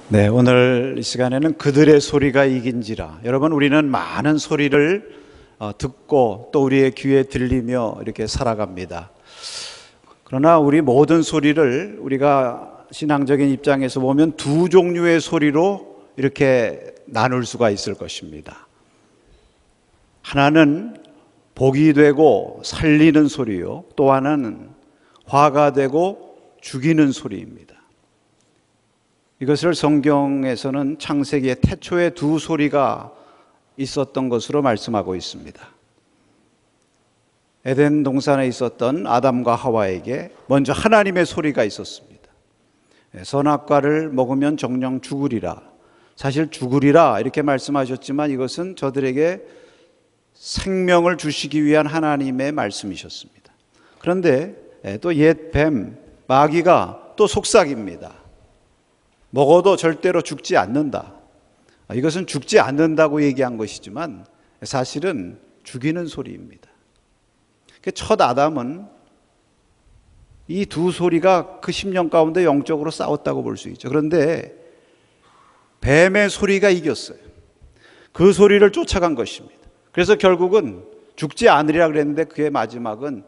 네, 오늘 이 시간에는 그들의 소리가 이긴지라. 여러분, 우리는 많은 소리를 듣고 또 우리의 귀에 들리며 이렇게 살아갑니다. 그러나 우리 모든 소리를 우리가 신앙적인 입장에서 보면 두 종류의 소리로 이렇게 나눌 수가 있을 것입니다. 하나는 복이 되고 살리는 소리요, 또 하나는 화가 되고 죽이는 소리입니다. 이것을 성경에서는 창세기의 태초에 두 소리가 있었던 것으로 말씀하고 있습니다. 에덴 동산에 있었던 아담과 하와에게 먼저 하나님의 소리가 있었습니다. 선악과를 먹으면 정녕 죽으리라. 사실 죽으리라 이렇게 말씀하셨지만 이것은 저들에게 생명을 주시기 위한 하나님의 말씀이셨습니다. 그런데 또 옛 뱀, 마귀가 또 속삭입니다. 먹어도 절대로 죽지 않는다. 이것은 죽지 않는다고 얘기한 것이지만 사실은 죽이는 소리입니다. 첫 아담은 이 두 소리가 그 10년 가운데 영적으로 싸웠다고 볼 수 있죠. 그런데 뱀의 소리가 이겼어요. 그 소리를 쫓아간 것입니다. 그래서 결국은 죽지 않으리라 그랬는데 그의 마지막은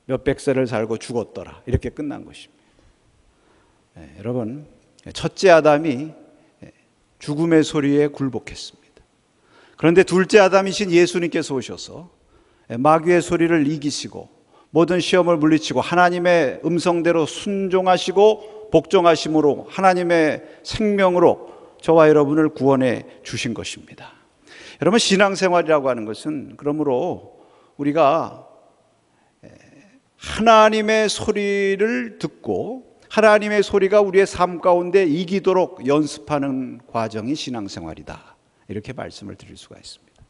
몇백 세를 살고 죽었더라. 이렇게 끝난 것입니다. 여러분, 첫째 아담이 죽음의 소리에 굴복했습니다. 그런데 둘째 아담이신 예수님께서 오셔서 마귀의 소리를 이기시고 모든 시험을 물리치고 하나님의 음성대로 순종하시고 복종하심으로 하나님의 생명으로 저와 여러분을 구원해 주신 것입니다. 여러분, 신앙생활이라고 하는 것은 그러므로 우리가 하나님의 소리를 듣고 하나님의 소리가 우리의 삶 가운데 이기도록 연습하는 과정이 신앙생활이다. 이렇게 말씀을 드릴 수가 있습니다.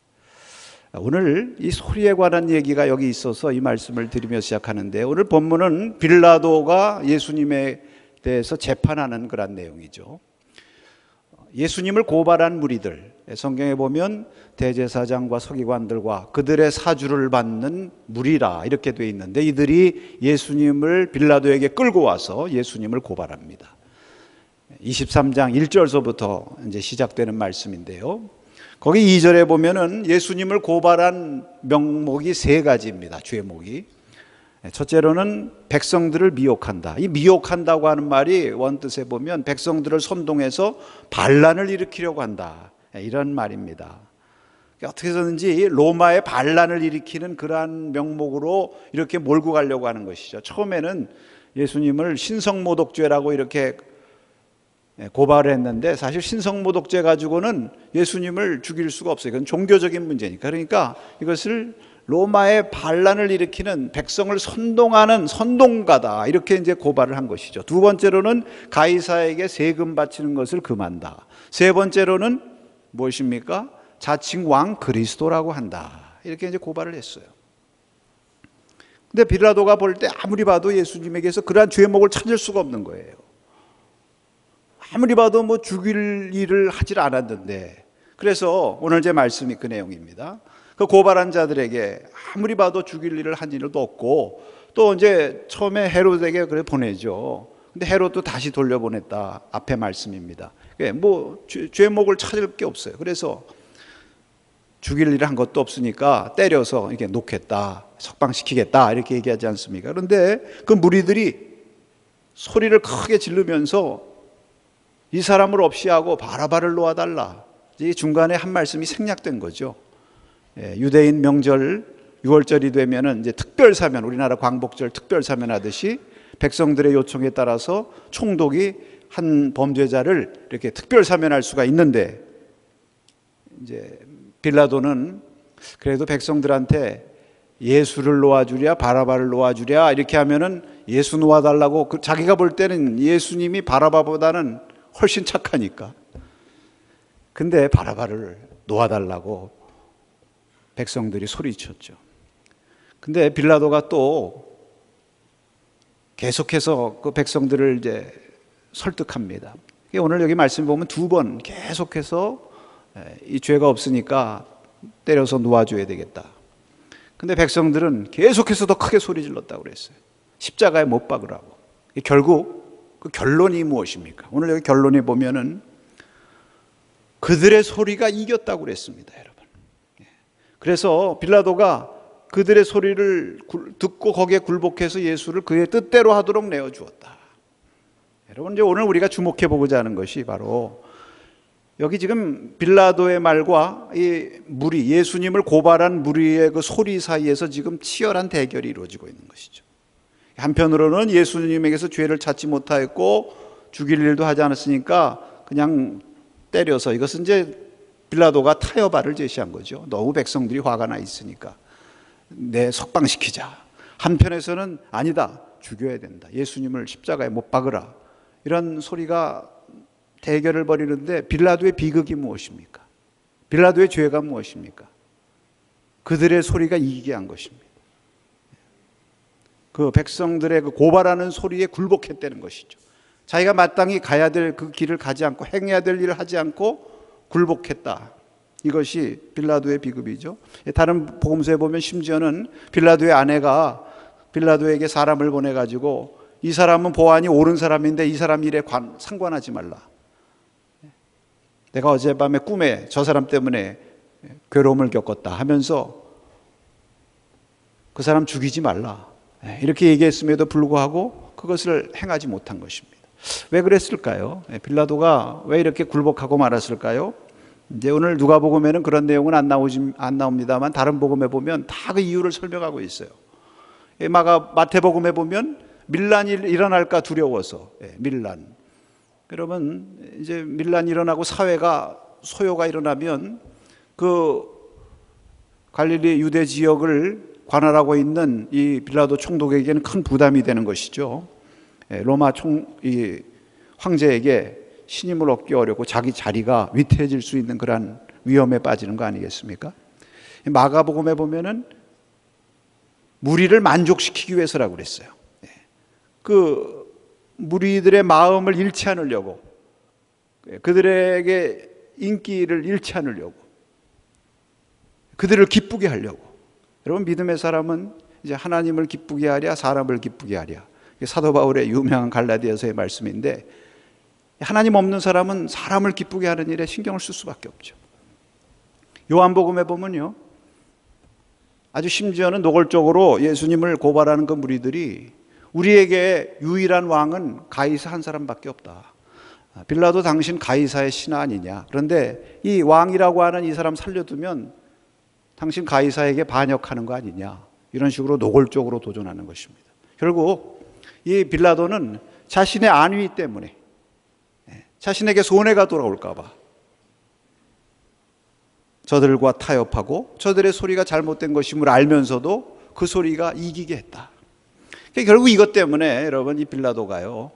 오늘 이 소리에 관한 얘기가 여기 있어서 이 말씀을 드리며 시작하는데, 오늘 본문은 빌라도가 예수님에 대해서 재판하는 그런 내용이죠. 예수님을 고발한 무리들, 성경에 보면 대제사장과 서기관들과 그들의 사주를 받는 무리라 이렇게 돼 있는데, 이들이 예수님을 빌라도에게 끌고 와서 예수님을 고발합니다. 23장 1절서부터 이제 시작되는 말씀인데요. 거기 2절에 보면은 예수님을 고발한 명목이 세 가지입니다. 죄목이. 첫째로는 백성들을 미혹한다. 이 미혹한다고 하는 말이 원뜻에 보면 백성들을 선동해서 반란을 일으키려고 한다. 이런 말입니다. 어떻게 해서든지 로마의 반란을 일으키는 그러한 명목으로 이렇게 몰고 가려고 하는 것이죠. 처음에는 예수님을 신성모독죄라고 이렇게 고발을 했는데, 사실 신성모독죄 가지고는 예수님을 죽일 수가 없어요. 이건 종교적인 문제니까. 그러니까 이것을 로마의 반란을 일으키는 백성을 선동하는 선동가다, 이렇게 이제 고발을 한 것이죠. 두 번째로는 가이사에게 세금 바치는 것을 금한다. 세 번째로는 무엇입니까? 자칭 왕 그리스도라고 한다. 이렇게 이제 고발을 했어요. 근데 빌라도가 볼 때 아무리 봐도 예수님에게서 그러한 죄목을 찾을 수가 없는 거예요. 아무리 봐도 뭐 죽일 일을 하질 않았는데, 그래서 오늘 제 말씀이 그 내용입니다. 그 고발한 자들에게 아무리 봐도 죽일 일을 한 일도 없고, 또 이제 처음에 헤롯에게 그래 보내죠. 근데 헤롯도 다시 돌려보냈다. 앞에 말씀입니다. 뭐 죄목을 찾을 게 없어요. 그래서 죽일 일을 한 것도 없으니까 때려서 이렇게 놓겠다, 석방시키겠다, 이렇게 얘기하지 않습니까? 그런데 그 무리들이 소리를 크게 지르면서 이 사람을 없이 하고 바라바를 놓아달라. 이 중간에 한 말씀이 생략된 거죠. 유대인 명절 6월절이 되면은 이제 특별 사면, 우리나라 광복절 특별 사면 하듯이 백성들의 요청에 따라서 총독이 한 범죄자를 이렇게 특별 사면할 수가 있는데, 이제 빌라도는 그래도 백성들한테 예수를 놓아주랴 바라바를 놓아주랴 이렇게 하면은 예수 놓아달라고, 자기가 볼 때는 예수님이 바라바보다는 훨씬 착하니까. 근데 바라바를 놓아달라고 백성들이 소리쳤죠. 근데 빌라도가 또 계속해서 그 백성들을 이제 설득합니다. 오늘 여기 말씀 보면 두 번 계속해서 이 죄가 없으니까 때려서 놓아줘야 되겠다. 근데 백성들은 계속해서 더 크게 소리 질렀다고 그랬어요. 십자가에 못 박으라고. 결국 그 결론이 무엇입니까? 오늘 여기 결론에 보면은 그들의 소리가 이겼다고 그랬습니다, 여러분. 그래서 빌라도가 그들의 소리를 듣고 거기에 굴복해서 예수를 그의 뜻대로 하도록 내어주었다. 여러분, 이제 오늘 우리가 주목해 보고자 하는 것이 바로 여기 지금 빌라도의 말과 이 무리, 예수님을 고발한 무리의 그 소리 사이에서 지금 치열한 대결이 이루어지고 있는 것이죠. 한편으로는 예수님에게서 죄를 찾지 못하였고 죽일 일도 하지 않았으니까 그냥 때려서, 이것은 이제 빌라도가 타협안을 제시한 거죠. 너무 백성들이 화가 나 있으니까 석방시키자. 한편에서는 아니다, 죽여야 된다, 예수님을 십자가에 못 박으라, 이런 소리가 대결을 벌이는데 빌라도의 비극이 무엇입니까? 빌라도의 죄가 무엇입니까? 그들의 소리가 이기게 한 것입니다. 그 백성들의 그 고발하는 소리에 굴복했다는 것이죠. 자기가 마땅히 가야 될 그 길을 가지 않고 행해야 될 일을 하지 않고 굴복했다. 이것이 빌라도의 비극이죠. 다른 복음서에 보면 심지어는 빌라도의 아내가 빌라도에게 사람을 보내가지고 이 사람은 보안이 옳은 사람인데 이 사람 일에 상관하지 말라. 내가 어젯밤에 꿈에 저 사람 때문에 괴로움을 겪었다 하면서 그 사람 죽이지 말라, 이렇게 얘기했음에도 불구하고 그것을 행하지 못한 것입니다. 왜 그랬을까요? 빌라도가 왜 이렇게 굴복하고 말았을까요? 이제 오늘 누가복음에는 그런 내용은 안 나옵니다만 다른 복음에 보면 다 그 이유를 설명하고 있어요. 마태복음에 보면 밀란이 일어날까 두려워서, 밀란. 여러분, 이제 밀란이 일어나고 사회가 소요가 일어나면 그 갈릴리 유대 지역을 관할하고 있는 이 빌라도 총독에게는 큰 부담이 되는 것이죠. 로마 황제에게 신임을 얻기 어렵고 자기 자리가 위태해질 수 있는 그런 위험에 빠지는 거 아니겠습니까? 마가복음에 보면은 무리를 만족시키기 위해서라고 그랬어요. 그 무리들의 마음을 잃지 않으려고, 그들에게 인기를 잃지 않으려고, 그들을 기쁘게 하려고. 여러분, 믿음의 사람은 이제 하나님을 기쁘게 하랴 사람을 기쁘게 하랴. 사도 바울의 유명한 갈라디아서의 말씀인데, 하나님 없는 사람은 사람을 기쁘게 하는 일에 신경을 쓸 수밖에 없죠. 요한복음에 보면요, 아주 심지어는 노골적으로 예수님을 고발하는 그 무리들이 우리에게 유일한 왕은 가이사 한 사람밖에 없다. 빌라도 당신 가이사의 신하 아니냐. 그런데 이 왕이라고 하는 이 사람 살려두면 당신 가이사에게 반역하는 거 아니냐. 이런 식으로 노골적으로 도전하는 것입니다. 결국 이 빌라도는 자신의 안위 때문에, 자신에게 손해가 돌아올까 봐 저들과 타협하고 저들의 소리가 잘못된 것임을 알면서도 그 소리가 이기게 했다. 결국 이것 때문에 여러분, 이 빌라도가요,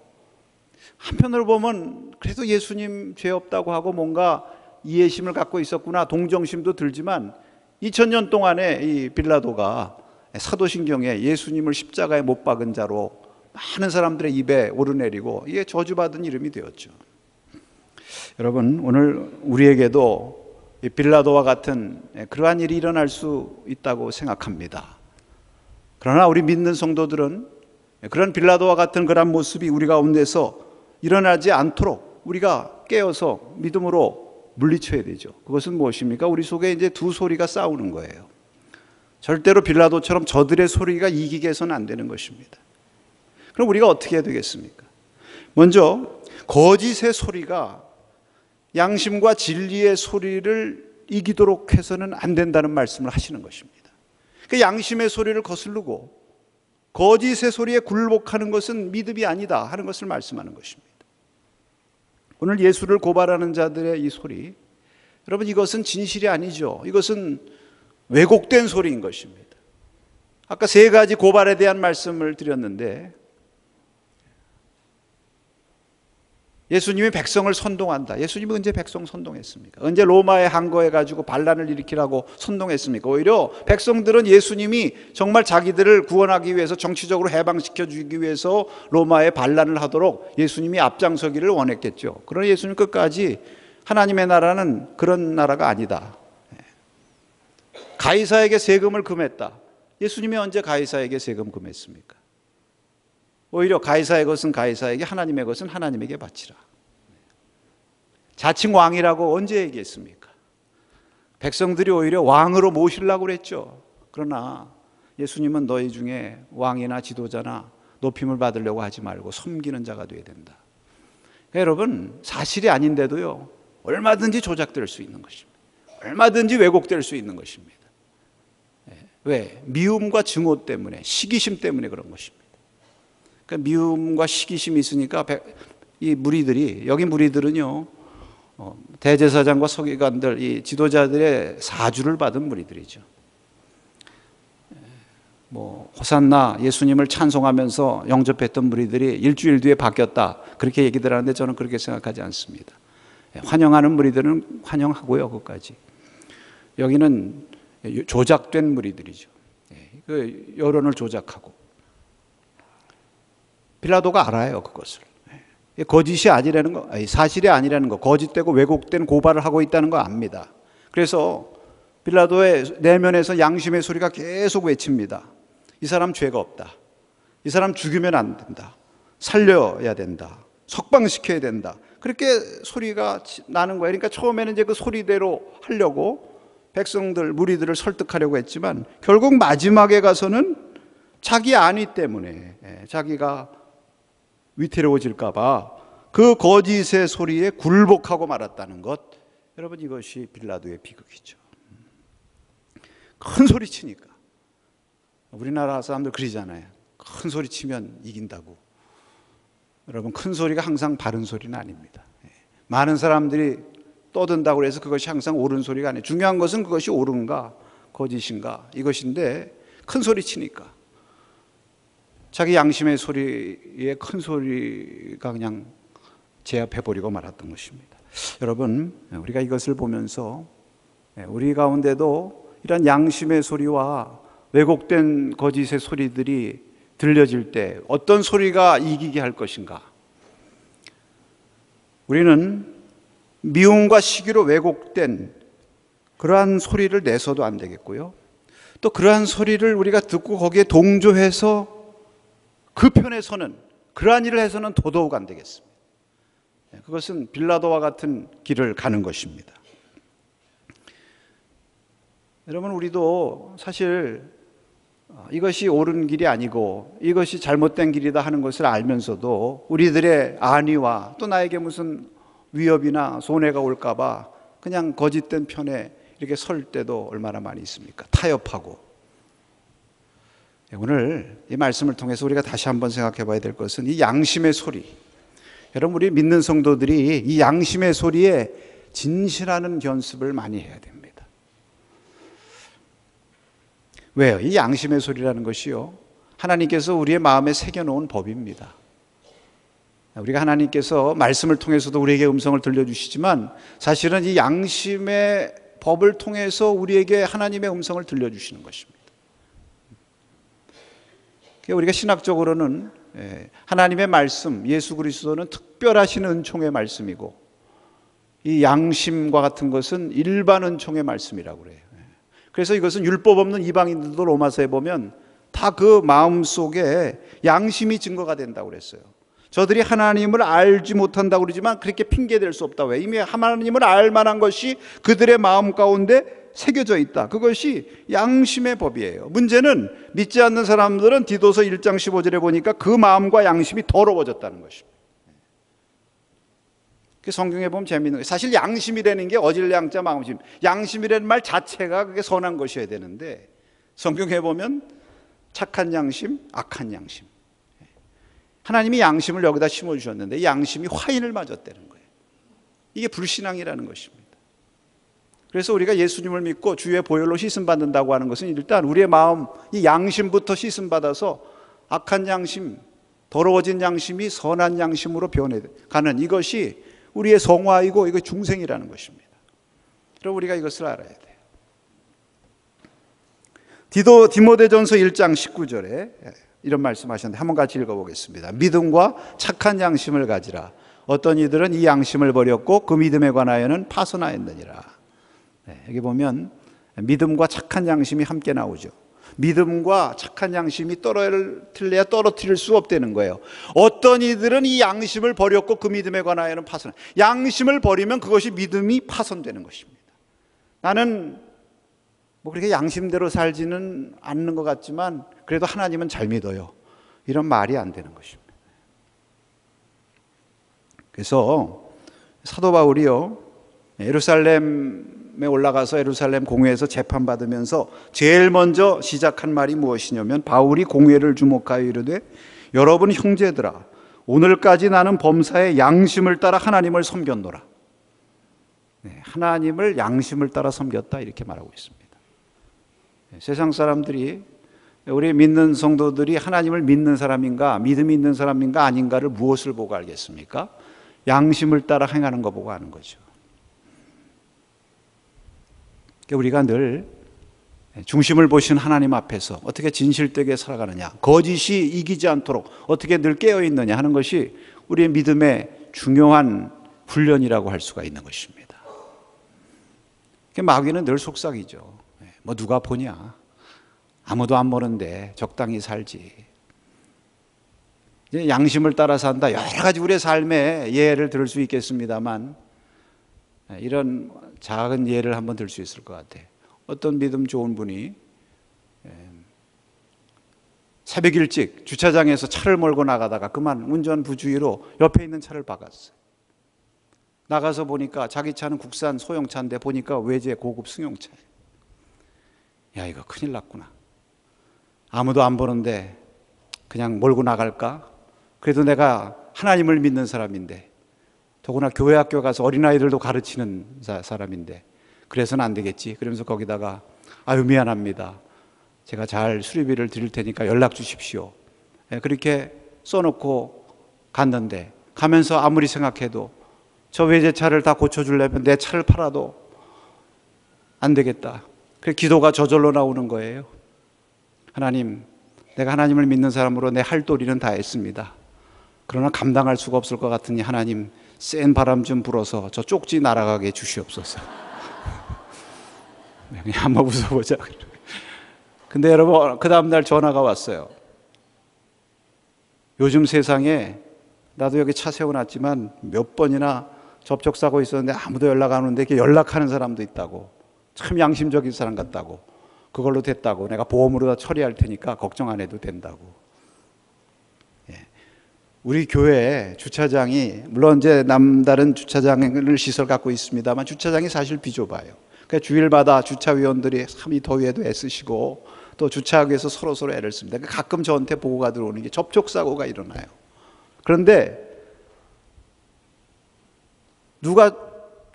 한편으로 보면 그래도 예수님 죄 없다고 하고 뭔가 이해심을 갖고 있었구나, 동정심도 들지만 2000년 동안에 이 빌라도가 사도신경에 예수님을 십자가에 못 박은 자로 많은 사람들의 입에 오르내리고 이게 저주받은 이름이 되었죠. 여러분, 오늘 우리에게도 이 빌라도와 같은 그러한 일이 일어날 수 있다고 생각합니다. 그러나 우리 믿는 성도들은 그런 빌라도와 같은 그런 모습이 우리 가운데서 일어나지 않도록 우리가 깨어서 믿음으로 물리쳐야 되죠. 그것은 무엇입니까? 우리 속에 이제 두 소리가 싸우는 거예요. 절대로 빌라도처럼 저들의 소리가 이기게 해서는 안 되는 것입니다. 그럼 우리가 어떻게 해야 되겠습니까? 먼저 거짓의 소리가 양심과 진리의 소리를 이기도록 해서는 안 된다는 말씀을 하시는 것입니다. 그 양심의 소리를 거스르고 거짓의 소리에 굴복하는 것은 믿음이 아니다 하는 것을 말씀하는 것입니다. 오늘 예수를 고발하는 자들의 이 소리, 여러분, 이것은 진실이 아니죠. 이것은 왜곡된 소리인 것입니다. 아까 세 가지 고발에 대한 말씀을 드렸는데, 예수님이 백성을 선동한다. 예수님이 언제 백성 선동했습니까? 언제 로마에 항거해가지고 반란을 일으키라고 선동했습니까? 오히려 백성들은 예수님이 정말 자기들을 구원하기 위해서, 정치적으로 해방시켜주기 위해서 로마에 반란을 하도록 예수님이 앞장서기를 원했겠죠. 그러나 예수님 끝까지 하나님의 나라는 그런 나라가 아니다. 가이사에게 세금을 금했다. 예수님이 언제 가이사에게 세금 금했습니까? 오히려 가이사의 것은 가이사에게, 하나님의 것은 하나님에게 바치라. 자칭 왕이라고 언제 얘기했습니까? 백성들이 오히려 왕으로 모시려고 그랬죠. 그러나 예수님은 너희 중에 왕이나 지도자나 높임을 받으려고 하지 말고 섬기는 자가 되어야 된다. 여러분, 사실이 아닌데도요, 얼마든지 조작될 수 있는 것입니다. 얼마든지 왜곡될 수 있는 것입니다. 왜? 미움과 증오 때문에, 시기심 때문에 그런 것입니다. 그러니까 미움과 시기심이 있으니까 이 무리들이, 여기 무리들은요, 대제사장과 서기관들, 이 지도자들의 사주를 받은 무리들이죠. 호산나 예수님을 찬송하면서 영접했던 무리들이 일주일 뒤에 바뀌었다, 그렇게 얘기들 하는데 저는 그렇게 생각하지 않습니다. 환영하는 무리들은 환영하고요, 그것까지. 여기는 조작된 무리들이죠. 그 여론을 조작하고. 빌라도가 알아요, 그것을. 거짓이 아니라는 거, 사실이 아니라는 거, 거짓되고 왜곡된 고발을 하고 있다는 거 압니다. 그래서 빌라도의 내면에서 양심의 소리가 계속 외칩니다. 이 사람 죄가 없다. 이 사람 죽이면 안 된다. 살려야 된다. 석방시켜야 된다. 그렇게 소리가 나는 거예요. 그러니까 처음에는 이제 그 소리대로 하려고 백성들, 무리들을 설득하려고 했지만 결국 마지막에 가서는 자기 안위 때문에, 자기가 위태로워질까봐 그 거짓의 소리에 굴복하고 말았다는 것, 여러분, 이것이 빌라도의 비극이죠. 큰 소리 치니까. 우리나라 사람들 그러잖아요. 큰 소리 치면 이긴다고. 여러분, 큰 소리가 항상 바른 소리는 아닙니다. 많은 사람들이 떠든다고 해서 그것이 항상 옳은 소리가 아니에요. 중요한 것은 그것이 옳은가 거짓인가 이것인데, 큰 소리 치니까 자기 양심의 소리에 큰 소리가 그냥 제압해버리고 말았던 것입니다. 여러분, 우리가 이것을 보면서 우리 가운데도 이런 양심의 소리와 왜곡된 거짓의 소리들이 들려질 때 어떤 소리가 이기게 할 것인가? 우리는 미움과 시기로 왜곡된 그러한 소리를 내서도 안 되겠고요, 또 그러한 소리를 우리가 듣고 거기에 동조해서 그 편에 서는, 그러한 일을 해서는 더더욱 안 되겠습니다. 그것은 빌라도와 같은 길을 가는 것입니다. 여러분, 우리도 사실 이것이 옳은 길이 아니고 이것이 잘못된 길이다 하는 것을 알면서도 우리들의 안위와 또 나에게 무슨 위협이나 손해가 올까 봐 그냥 거짓된 편에 이렇게 설 때도 얼마나 많이 있습니까? 타협하고. 오늘 이 말씀을 통해서 우리가 다시 한번 생각해 봐야 될 것은 이 양심의 소리. 여러분, 우리 믿는 성도들이 이 양심의 소리에 진실하는 연습을 많이 해야 됩니다. 왜요? 이 양심의 소리라는 것이요, 하나님께서 우리의 마음에 새겨놓은 법입니다. 우리가 하나님께서 말씀을 통해서도 우리에게 음성을 들려주시지만 사실은 이 양심의 법을 통해서 우리에게 하나님의 음성을 들려주시는 것입니다. 우리가 신학적으로는 하나님의 말씀, 예수 그리스도는 특별하신 은총의 말씀이고 이 양심과 같은 것은 일반 은총의 말씀이라고 그래요. 그래서 이것은 율법 없는 이방인들도 로마서에 보면 다 그 마음 속에 양심이 증거가 된다고 그랬어요. 저들이 하나님을 알지 못한다고 그러지만 그렇게 핑계댈 수 없다. 왜? 이미 하나님을 알 만한 것이 그들의 마음 가운데 새겨져 있다. 그것이 양심의 법이에요. 문제는 믿지 않는 사람들은 디도서 1장 15절에 보니까 그 마음과 양심이 더러워졌다는 것입니다. 성경에 보면 재미있는 거예요. 사실 양심이라는 게 어질량자 마음심, 양심이라는 말 자체가 그게 선한 것이어야 되는데 성경에 보면 착한 양심, 악한 양심. 하나님이 양심을 여기다 심어주셨는데 이 양심이 화인을 맞았다는 거예요. 이게 불신앙이라는 것입니다. 그래서 우리가 예수님을 믿고 주의 보혈로 씻음받는다고 하는 것은 일단 우리의 마음, 이 양심부터 씻음받아서 악한 양심, 더러워진 양심이 선한 양심으로 변해가는 이것이 우리의 성화이고 이거 중생이라는 것입니다. 그럼 우리가 이것을 알아야 돼요. 디모데전서 1장 19절에 이런 말씀하셨는데 한번 같이 읽어보겠습니다. 믿음과 착한 양심을 가지라. 어떤 이들은 이 양심을 버렸고 그 믿음에 관하여는 파선하였느니라. 여기 보면 믿음과 착한 양심이 함께 나오죠. 믿음과 착한 양심이 떨어뜨려야 떨어뜨릴 수 없다는 거예요. 어떤 이들은 이 양심을 버렸고 그 믿음에 관하여는 파손. 양심을 버리면 그것이 믿음이 파손되는 것입니다. 나는 뭐 그렇게 양심대로 살지는 않는 것 같지만 그래도 하나님은 잘 믿어요. 이런 말이 안 되는 것입니다. 그래서 사도 바울이요, 예루살렘에 올라가서 예루살렘 공회에서 재판받으면서 제일 먼저 시작한 말이 무엇이냐면, 바울이 공회를 주목하여 이르되 여러분 형제들아, 오늘까지 나는 범사의 양심을 따라 하나님을 섬겼노라. 하나님을 양심을 따라 섬겼다, 이렇게 말하고 있습니다. 세상 사람들이 우리 믿는 성도들이 하나님을 믿는 사람인가, 믿음이 있는 사람인가 아닌가를 무엇을 보고 알겠습니까? 양심을 따라 행하는 거 보고 아는 거죠. 우리가 늘 중심을 보신 하나님 앞에서 어떻게 진실되게 살아가느냐, 거짓이 이기지 않도록 어떻게 늘 깨어 있느냐 하는 것이 우리의 믿음의 중요한 훈련이라고 할 수가 있는 것입니다. 마귀는 늘 속삭이죠. 뭐 누가 보냐, 아무도 안 보는데 적당히 살지. 양심을 따라 산다, 여러 가지 우리의 삶의 예를 들을 수 있겠습니다만 이런 작은 예를 한번 들 수 있을 것 같아요. 어떤 믿음 좋은 분이 새벽 일찍 주차장에서 차를 몰고 나가다가 그만 운전 부주의로 옆에 있는 차를 박았어요. 나가서 보니까 자기 차는 국산 소형차인데 보니까 외제 고급 승용차예요. 야, 이거 큰일 났구나. 아무도 안 보는데 그냥 몰고 나갈까? 그래도 내가 하나님을 믿는 사람인데, 더구나 교회 학교 가서 어린아이들도 가르치는 사람인데 그래서는 안 되겠지. 그러면서 거기다가 아유 미안합니다, 제가 잘 수리비를 드릴 테니까 연락 주십시오, 그렇게 써놓고 갔는데, 가면서 아무리 생각해도 저 외제차를 다 고쳐주려면 내 차를 팔아도 안 되겠다. 그래서 기도가 저절로 나오는 거예요. 하나님, 내가 하나님을 믿는 사람으로 내 할 도리는 다 했습니다. 그러나 감당할 수가 없을 것 같으니 하나님, 센 바람 좀 불어서 저 쪽지 날아가게 주시옵소서. 그냥 한번 웃어보자. 근데 여러분, 그 다음날 전화가 왔어요. 요즘 세상에 나도 여기 차 세워놨지만 몇 번이나 접촉사고 있었는데 아무도 연락 안 오는데 이렇게 연락하는 사람도 있다고. 참 양심적인 사람 같다고. 그걸로 됐다고. 내가 보험으로 다 처리할 테니까 걱정 안 해도 된다고. 우리 교회 주차장이, 물론 이제 남다른 주차장을 시설 갖고 있습니다만 주차장이 사실 비좁아요. 그러니까 주일마다 주차위원들이 참 이 더위에도 애쓰시고 또 주차하기 위해서 서로 애를 씁니다. 그러니까 가끔 저한테 보고가 들어오는 게 접촉사고가 일어나요. 그런데 누가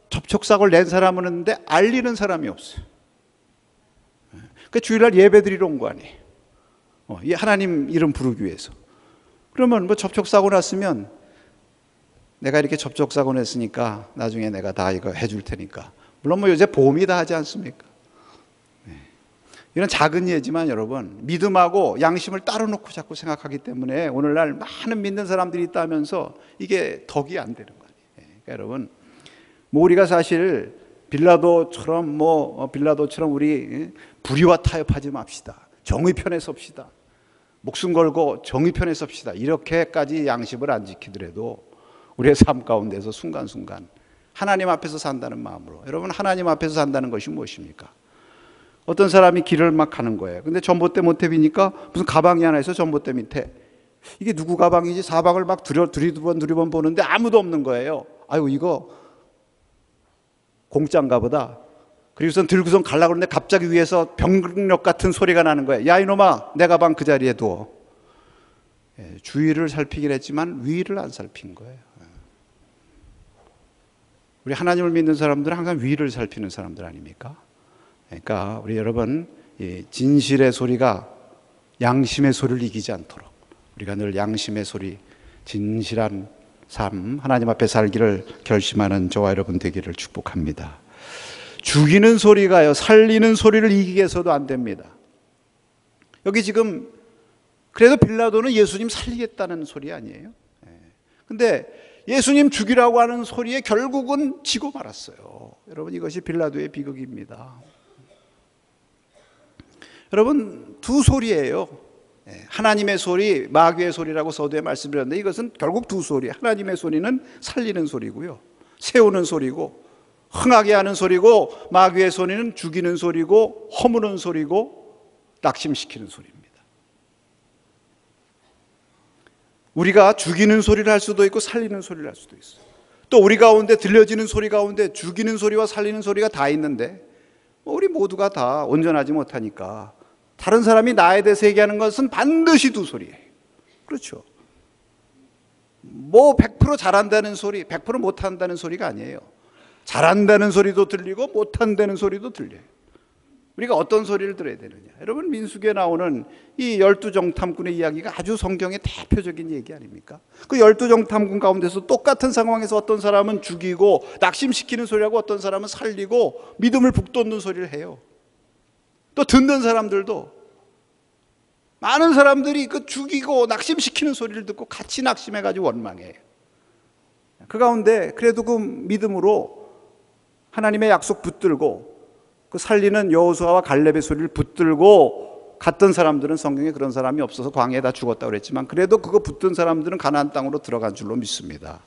접촉사고를 낸 사람은 있는데 알리는 사람이 없어요. 그러니까 주일날 예배 드리러 온 거 아니에요. 하나님 이름 부르기 위해서. 그러면 뭐 접촉사고 났으면 내가 이렇게 접촉사고 냈으니까 나중에 내가 다 이거 해줄 테니까. 물론 뭐 요새 보험이 다 하지 않습니까? 이런 작은 예지만 여러분, 믿음하고 양심을 따로 놓고 자꾸 생각하기 때문에 오늘날 많은 믿는 사람들이 있다면서 이게 덕이 안 되는 거예요. 그러니까 여러분, 뭐 우리가 사실 빌라도처럼 우리 불의와 타협하지 맙시다. 정의 편에 섭시다. 목숨 걸고 정의 편에 섭시다. 이렇게까지 양심을 안 지키더라도 우리의 삶 가운데서 순간순간 하나님 앞에서 산다는 마음으로, 여러분 하나님 앞에서 산다는 것이 무엇입니까? 어떤 사람이 길을 막 가는 거예요. 근데 전봇대 못해 비니까 무슨 가방이 하나 있어. 전봇대 밑에 이게 누구 가방이지? 사방을 막 두리번 보는데 아무도 없는 거예요. 아유, 이거 공짜인가 보다. 그리고선 들고선 가려고 그러는데 갑자기 위에서 병력 같은 소리가 나는 거예요. 야, 이놈아, 내 가방 그 자리에 둬. 주위를 살피긴 했지만 위를 안 살핀 거예요. 우리 하나님을 믿는 사람들은 항상 위를 살피는 사람들 아닙니까? 그러니까 우리 여러분, 진실의 소리가 양심의 소리를 이기지 않도록 우리가 늘 양심의 소리, 진실한 삶, 하나님 앞에 살기를 결심하는 저와 여러분 되기를 축복합니다. 죽이는 소리가요, 살리는 소리를 이기게 해서도 안 됩니다. 여기 지금 그래도 빌라도는 예수님 살리겠다는 소리 아니에요? 근데 예수님 죽이라고 하는 소리에 결국은 지고 말았어요. 여러분, 이것이 빌라도의 비극입니다. 여러분, 두 소리예요. 하나님의 소리, 마귀의 소리라고 서두에 말씀드렸는데 이것은 결국 두 소리. 하나님의 소리는 살리는 소리고요, 세우는 소리고 흥하게 하는 소리고, 마귀의 소리는 죽이는 소리고 허무는 소리고 낙심시키는 소리입니다. 우리가 죽이는 소리를 할 수도 있고 살리는 소리를 할 수도 있어요. 또 우리 가운데 들려지는 소리 가운데 죽이는 소리와 살리는 소리가 다 있는데 우리 모두가 다 온전하지 못하니까 다른 사람이 나에 대해서 얘기하는 것은 반드시 두 소리예요. 그렇죠. 100% 잘한다는 소리, 100% 못한다는 소리가 아니에요. 잘한다는 소리도 들리고 못한다는 소리도 들려요. 우리가 어떤 소리를 들어야 되느냐. 여러분, 민수기에 나오는 이 12정탐꾼의 이야기가 아주 성경의 대표적인 얘기 아닙니까? 그 12정탐꾼 가운데서 똑같은 상황에서 어떤 사람은 죽이고 낙심시키는 소리하고 어떤 사람은 살리고 믿음을 북돋는 소리를 해요. 또 듣는 사람들도 많은 사람들이 그 죽이고 낙심시키는 소리를 듣고 같이 낙심해가지고 원망해요. 그 가운데 그래도 그 믿음으로 하나님의 약속 붙들고 그 살리는 여호수아와 갈렙의 소리를 붙들고 갔던 사람들은, 성경에 그런 사람이 없어서 광야에 다 죽었다고 그랬지만 그래도 그거 붙든 사람들은 가나안 땅으로 들어간 줄로 믿습니다.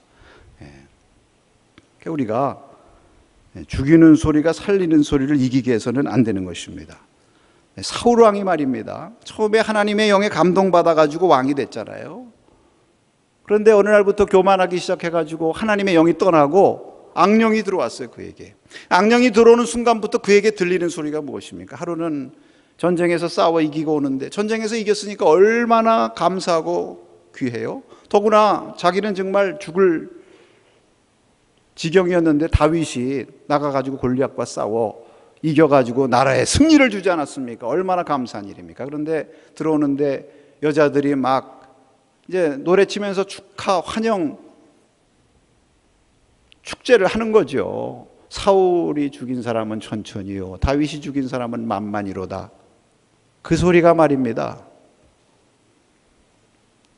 우리가 죽이는 소리가 살리는 소리를 이기게 해서는 안 되는 것입니다. 사울 왕이 말입니다, 처음에 하나님의 영에 감동받아가지고 왕이 됐잖아요. 그런데 어느 날부터 교만하기 시작해가지고 하나님의 영이 떠나고 악령이 들어왔어요. 그에게 악령이 들어오는 순간부터 그에게 들리는 소리가 무엇입니까? 하루는 전쟁에서 싸워 이기고 오는데 전쟁에서 이겼으니까 얼마나 감사하고 귀해요. 더구나 자기는 정말 죽을 지경이었는데 다윗이 나가가지고 골리앗과 싸워 이겨가지고 나라에 승리를 주지 않았습니까? 얼마나 감사한 일입니까? 그런데 들어오는데 여자들이 막 이제 노래치면서 축하 환영 축제를 하는 거죠. 사울이 죽인 사람은 천천히요, 다윗이 죽인 사람은 만만이로다. 그 소리가 말입니다,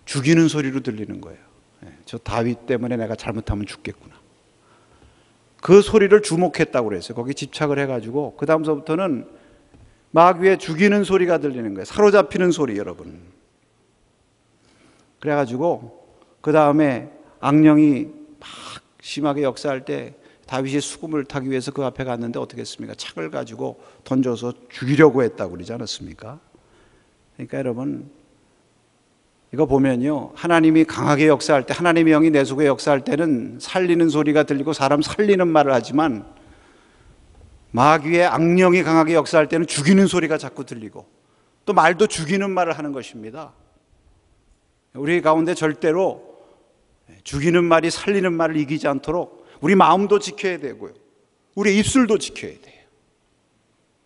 죽이는 소리로 들리는 거예요. 저 다윗 때문에 내가 잘못하면 죽겠구나. 그 소리를 주목했다고 그랬어요. 거기 집착을 해가지고 그 다음서부터는 마귀의 죽이는 소리가 들리는 거예요. 사로잡히는 소리, 여러분. 그래가지고 그 다음에 악령이 막 심하게 역사할 때 다윗이 수금을 타기 위해서 그 앞에 갔는데 어떻게 했습니까? 창을 가지고 던져서 죽이려고 했다고 그러지 않았습니까? 그러니까 여러분, 이거 보면요, 하나님이 강하게 역사할 때, 하나님의 영이 내 속에 역사할 때는 살리는 소리가 들리고 사람 살리는 말을 하지만 마귀의 악령이 강하게 역사할 때는 죽이는 소리가 자꾸 들리고 또 말도 죽이는 말을 하는 것입니다. 우리 가운데 절대로 죽이는 말이 살리는 말을 이기지 않도록 우리 마음도 지켜야 되고요, 우리 입술도 지켜야 돼요.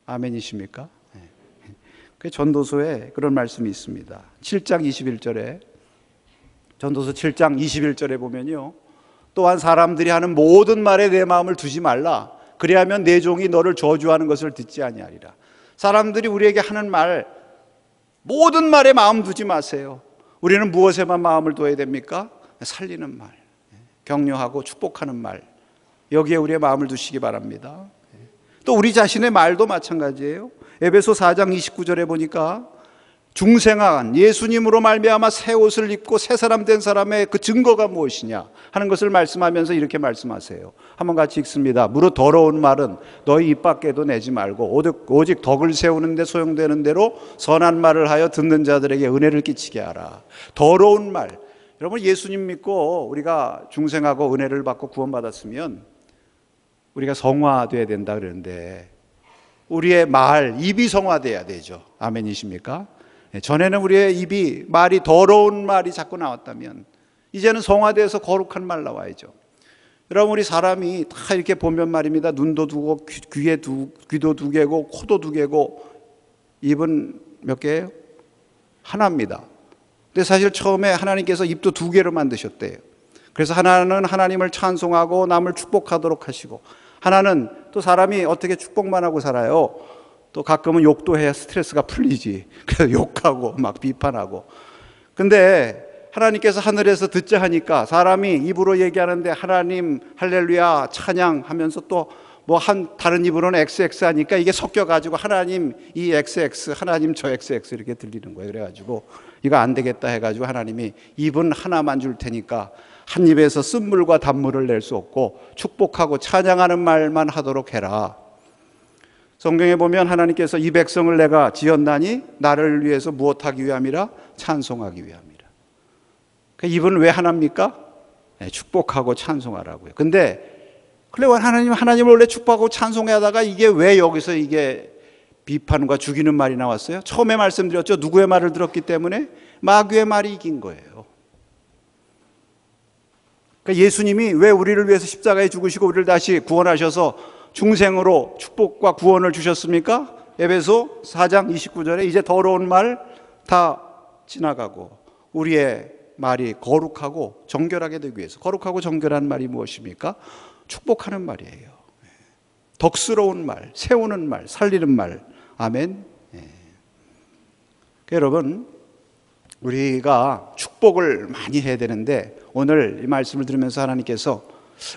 아멘이십니까? 그 전도서에 그런 말씀이 있습니다. 7장 21절에, 전도서 7장 21절에 보면요, 또한 사람들이 하는 모든 말에 내 마음을 두지 말라. 그리하면 내 종이 너를 저주하는 것을 듣지 아니하리라. 사람들이 우리에게 하는 말, 모든 말에 마음 두지 마세요. 우리는 무엇에만 마음을 둬야 됩니까? 살리는 말, 격려하고 축복하는 말, 여기에 우리의 마음을 두시기 바랍니다. 또 우리 자신의 말도 마찬가지예요. 에베소 4장 29절에 보니까 중생한 예수님으로 말미암아 새 옷을 입고 새 사람 된 사람의 그 증거가 무엇이냐 하는 것을 말씀하면서 이렇게 말씀하세요. 한번 같이 읽습니다. 무릇 더러운 말은 너희 입 밖에도 내지 말고 오직 덕을 세우는 데 소용되는 대로 선한 말을 하여 듣는 자들에게 은혜를 끼치게 하라. 더러운 말, 여러분, 예수님 믿고 우리가 중생하고 은혜를 받고 구원받았으면 우리가 성화돼야 된다 그러는데 우리의 말, 입이 성화돼야 되죠. 아멘이십니까? 전에는 우리의 입이, 말이 더러운 말이 자꾸 나왔다면 이제는 성화돼서 거룩한 말 나와야죠. 여러분, 우리 사람이 다 이렇게 보면 말입니다, 눈도 두고 귀도 두 개고 코도 두 개고 입은 몇 개예요? 하나입니다. 근데 사실 처음에 하나님께서 입도 두 개로 만드셨대요. 그래서 하나는 하나님을 찬송하고 남을 축복하도록 하시고, 하나는 또 사람이 어떻게 축복만 하고 살아요? 또 가끔은 욕도 해야 스트레스가 풀리지. 그래서 욕하고 막 비판하고. 근데 하나님께서 하늘에서 듣자 하니까 사람이 입으로 얘기하는데 하나님 할렐루야 찬양하면서 또 다른 입으로는 XX 하니까 이게 섞여가지고 하나님 이 XX, 하나님 저 XX 이렇게 들리는 거예요. 그래가지고 이거 안 되겠다 해가지고 하나님이 입은 하나만 줄 테니까 한 입에서 쓴물과 단물을 낼 수 없고 축복하고 찬양하는 말만 하도록 해라. 성경에 보면 하나님께서 이 백성을 내가 지었나니 나를 위해서 무엇하기 위함이라? 찬송하기 위함이라. 그 입은 왜 하나입니까? 네, 축복하고 찬송하라고요. 근데 하나님을 원래 축복하고 찬송하다가 이게 왜 여기서 이게 비판과 죽이는 말이 나왔어요? 처음에 말씀드렸죠. 누구의 말을 들었기 때문에? 마귀의 말이 이긴 거예요. 그러니까 예수님이 왜 우리를 위해서 십자가에 죽으시고 우리를 다시 구원하셔서 중생으로 축복과 구원을 주셨습니까? 에베소 4장 29절에 이제 더러운 말 다 지나가고 우리의 말이 거룩하고 정결하게 되기 위해서. 거룩하고 정결한 말이 무엇입니까? 축복하는 말이에요. 덕스러운 말, 세우는 말, 살리는 말. 아멘. 여러분, 우리가 축복을 많이 해야 되는데 오늘 이 말씀을 들으면서 하나님께서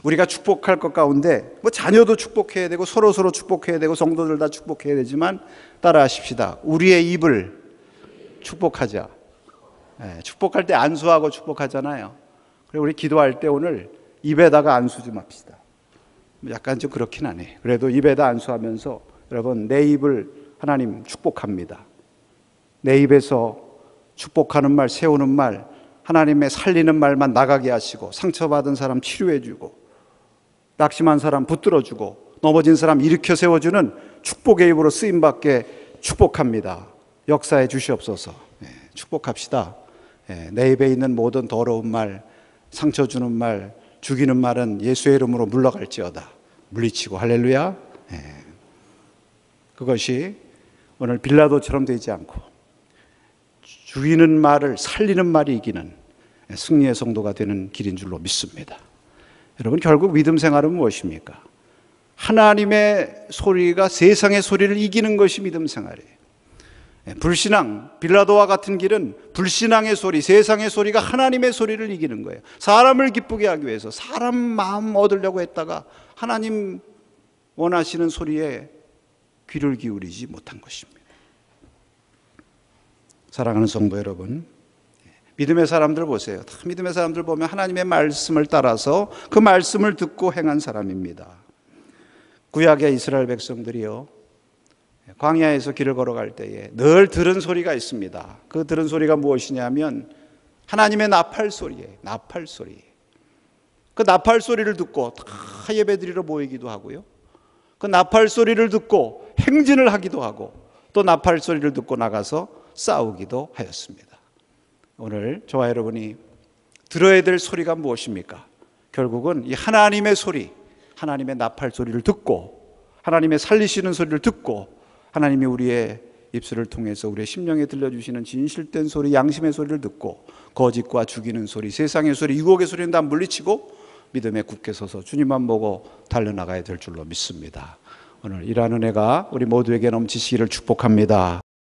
우리가 축복할 것 가운데 자녀도 축복해야 되고 서로 축복해야 되고 성도들 다 축복해야 되지만 따라 하십시다. 우리의 입을 축복하자. 축복할 때 안수하고 축복하잖아요. 그리고 우리 기도할 때 오늘 입에다가 안수 좀 합시다. 약간 좀 그렇긴 하네. 그래도 입에다 안수하면서 여러분 내 입을 하나님 축복합니다. 내 입에서 축복하는 말, 세우는 말, 하나님의 살리는 말만 나가게 하시고 상처받은 사람 치료해 주고 낙심한 사람 붙들어 주고 넘어진 사람 일으켜 세워주는 축복의 입으로 쓰임받게 축복합니다. 역사해 주시옵소서. 축복합시다. 내 입에 있는 모든 더러운 말, 상처 주는 말, 죽이는 말은 예수의 이름으로 물러갈지어다. 물리치고 할렐루야. 그것이 오늘 빌라도처럼 되지 않고 죽이는 말을 살리는 말이 이기는 승리의 성도가 되는 길인 줄로 믿습니다. 여러분, 결국 믿음 생활은 무엇입니까? 하나님의 소리가 세상의 소리를 이기는 것이 믿음 생활이에요. 불신앙, 빌라도와 같은 길은 불신앙의 소리, 세상의 소리가 하나님의 소리를 이기는 거예요. 사람을 기쁘게 하기 위해서 사람 마음 얻으려고 했다가 하나님 원하시는 소리에 귀를 기울이지 못한 것입니다. 사랑하는 성도 여러분, 믿음의 사람들 보세요. 믿음의 사람들 보면 하나님의 말씀을 따라서 그 말씀을 듣고 행한 사람입니다. 구약의 이스라엘 백성들이요, 광야에서 길을 걸어갈 때에 늘 들은 소리가 있습니다. 그 들은 소리가 무엇이냐면 하나님의 나팔 소리예요. 나팔 소리. 그 나팔 소리를 듣고 다 예배드리러 모이기도 하고요, 그 나팔 소리를 듣고 행진을 하기도 하고 또 나팔 소리를 듣고 나가서 싸우기도 하였습니다. 오늘 저와 여러분이 들어야 될 소리가 무엇입니까? 결국은 이 하나님의 소리, 하나님의 나팔 소리를 듣고 하나님의 살리시는 소리를 듣고 하나님이 우리의 입술을 통해서 우리의 심령에 들려주시는 진실된 소리, 양심의 소리를 듣고 거짓과 죽이는 소리, 세상의 소리, 유혹의 소리는 다 물리치고 믿음에 굳게 서서 주님만 보고 달려나가야 될 줄로 믿습니다. 오늘 이러한 은혜가 우리 모두에게 넘치시기를 축복합니다.